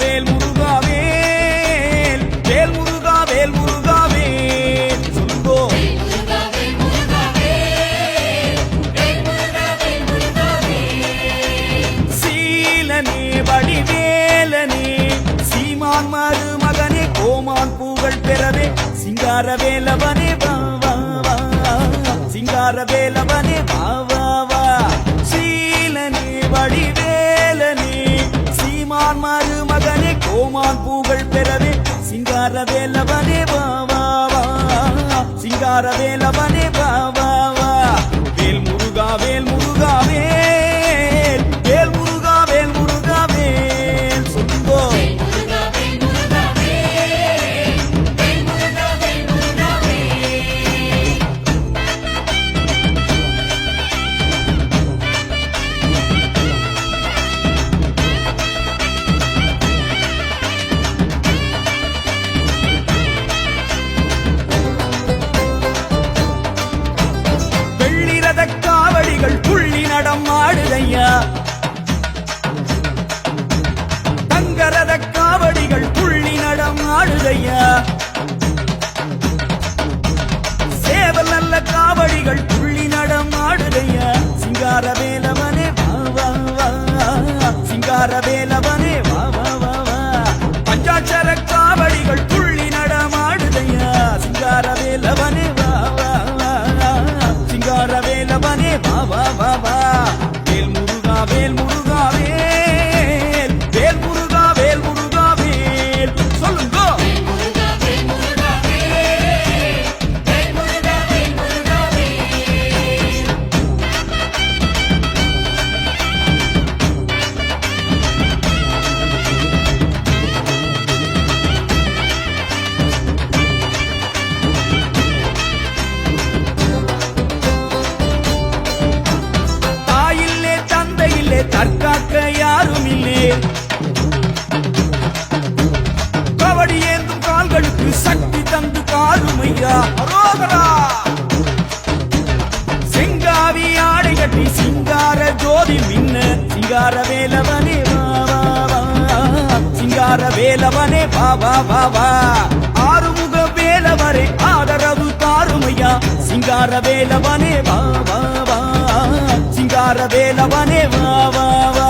வேல் முருகா வேல் வேல் முருகா வேல் முருகா வேல் சொல்லுங்கோ சீலனே வடிவேலனே சீமான் மருமகனே கோமான் பூகள் பெறவே சிங்கார வேலவனே வா வா வா சிங்கார வேலவனே வா வா வா சீலனே வடிவேலனே சீமான் மருமகனே கோமான் பூகள் பெறவே சிங்கார வேலவனே வா வா வா சிங்கார வேலவனே வா வா வா வேல் முருகா வேல் முருகா வேல் வேல் முருகா வேல் முருகா வேல் சொல்லுங்கோ காவடிகள் புள்ளி நடம் ஆடுதையா தங்கரத காவடிகள் புள்ளி நடம் ஆடுதையா சேவல் நல்ல காவடிகள் புள்ளி நடம் ஆடுதையா சிங்கார வேலவனே வா வா வா சிங்கார வேலவனே வா வா வா வா பஞ்சாட்சர காவடிகள் புள்ளி நடம் ஆடுதையா சிங்கார வேலவனே வா வா வா சிங்கார வேலவனே வா வா வா வா வேல் முருகா வேல் முருகா வேல் வேல் முருகா வேல் முருகா வேல் சொல்லுங்க தற்காக்க யாரும் இல்லே கபடி ஏந்தும் கால்களுக்கு சக்தி தந்து காருமையா அரோகரா செங்காவி ஆடை கட்டி சிங்கார ஜோதி மின்ன சிங்கார வேலவனே வா வா வா சிங்கார வேலவனே வா வா வா வா ஆறுமுக வேலவரே ஆதரவு காருமையா சிங்கார வேலவனே வா வா வா சிங்கார வேலவனே வா வா வா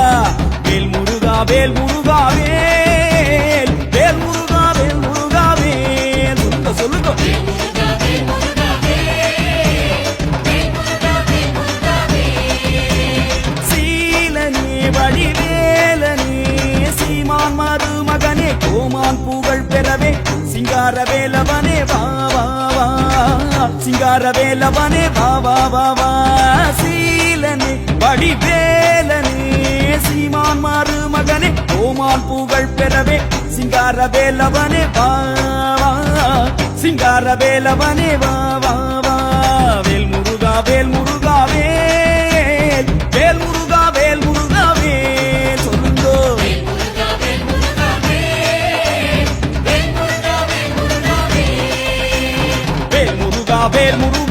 வேல் முருகா வேல் முருகா வேல் வேல் முருகா வேல் முருகா வேல் சொல்லுங்க சீலனே வடிவேலனே சீமான் மருமகனே கோமான் பூகள் பெறவே சிங்கார வேலவனே வா வா வா சிங்கார வேலவனே வா வா வா வா சீலனே வடிவேலனே சீமான் மருமகனே கோமான் பூகள் பெறவே சிங்கார வேலவனே வா வா சிங்கார வேலவனே வா வா வா வேல் முருகா வேல் முருகா வேல் வேல் முருகா வேல் முருகா வேல் சொல்லுங்கோ வேல் முருகா வேல் முருகா வேல் முருகா